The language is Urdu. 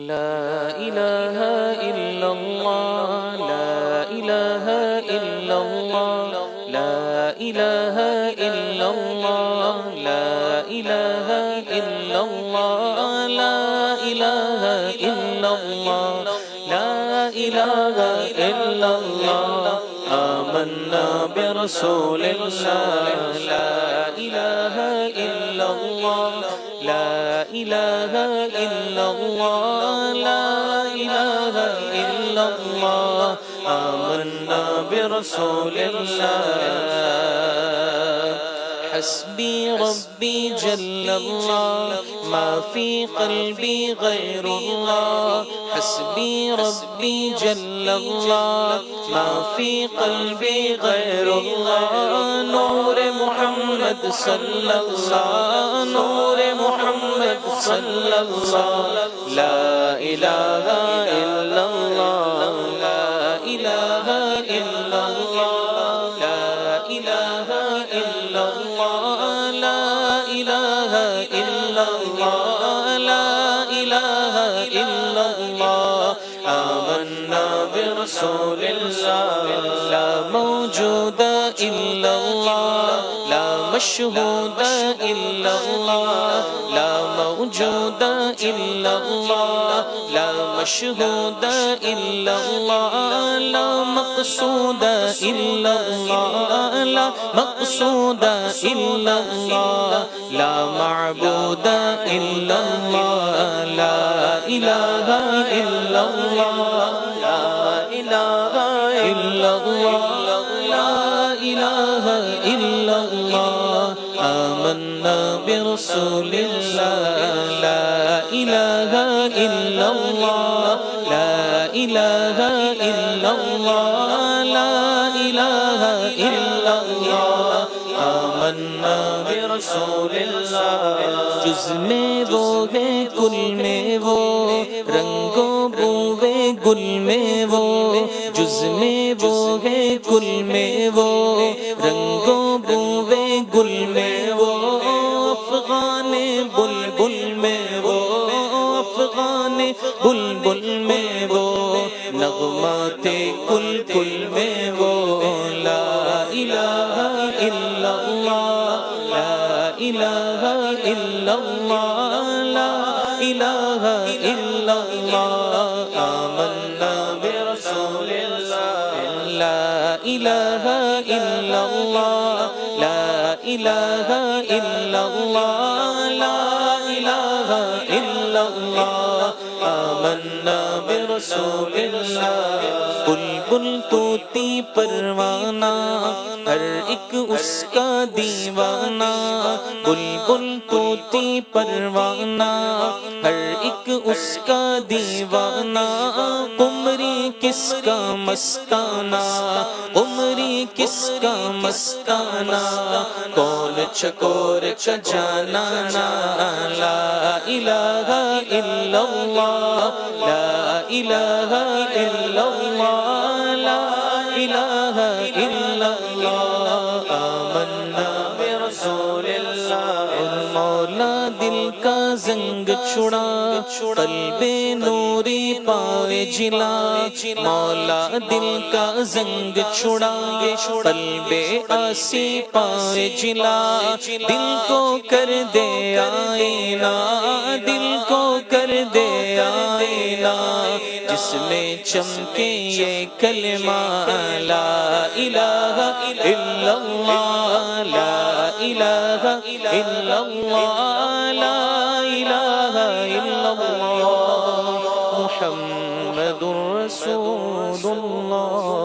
لا إله إلا الله لا إله إلا الله لا إله إلا الله لا إله إلا الله لا إله إلا الله لا إله إلا الله آمنا برسول الله لا إله إلا الله لا إله إلا الله لا إله إلا الله آمنا برسول الله حسبي ربي جل الله ما في قلبي غير الله حسبي ربي جل الله ما في قلبي غير الله نور محمد صلى الله نور محمد صلى الله لا إله إلا الله لا إله إلا الله لا إله إلا الله لا إله إلا الله لا إله إلا الله آمنا برسول الله لا موجود إلا الله لا مشهود إلا الله لا موجود إلا الله لا مشهود إلا الله لا مقصود إلا الله لا مقصود إلا الله لا معبود إلا الله لا إله إلا الله لا إله إلا الله لا إله إلا الله آمنا برسول الله لا إله إلا الله لا إله إلا الله لا إله إلا الله آمنا برسول اللہ جز میں وہ ہے کل میں وہ رنگ و بوے گل میں وہ جز میں وہ ہے کل میں وہ رنگ و بوے گل میں وہ افغان بلبل میں وہ افغان بلبل میں وہ نغمات کل کل میں وہ لا الہ الا اللہ لا الہ الا اللہ لا الہ الا اللہ آمنا برسول اللہ لا الہ الا اللہ لا الہ الا اللہ لا الہ الا اللہ آمنا برسول اللہ بلبل طوطی پروانہ ہر ایک اس کا دیوانہ بلبل طوطی پروانہ ہر ایک اس کا دیوانہ قمری کس کا مستانہ قمری کس کا مستانہ کون چکور کا جانانا لا الہ الا اللہ لا الہ الا اللہ لا الہ الا اللہ آمنا برسول اللہ مولا دل کا زنگ چھڑا قلب نوری پائے جلا مولا دل کا زنگ چھڑا قلب آسی پائے جلا دل کو کر دے آئینہ دل کو کر دے آئینہ جس میں چمکے یہ کلمہ لا الہ الا اللہ لا الہ الا اللہ لا الہ الا اللہ محمد رسول اللہ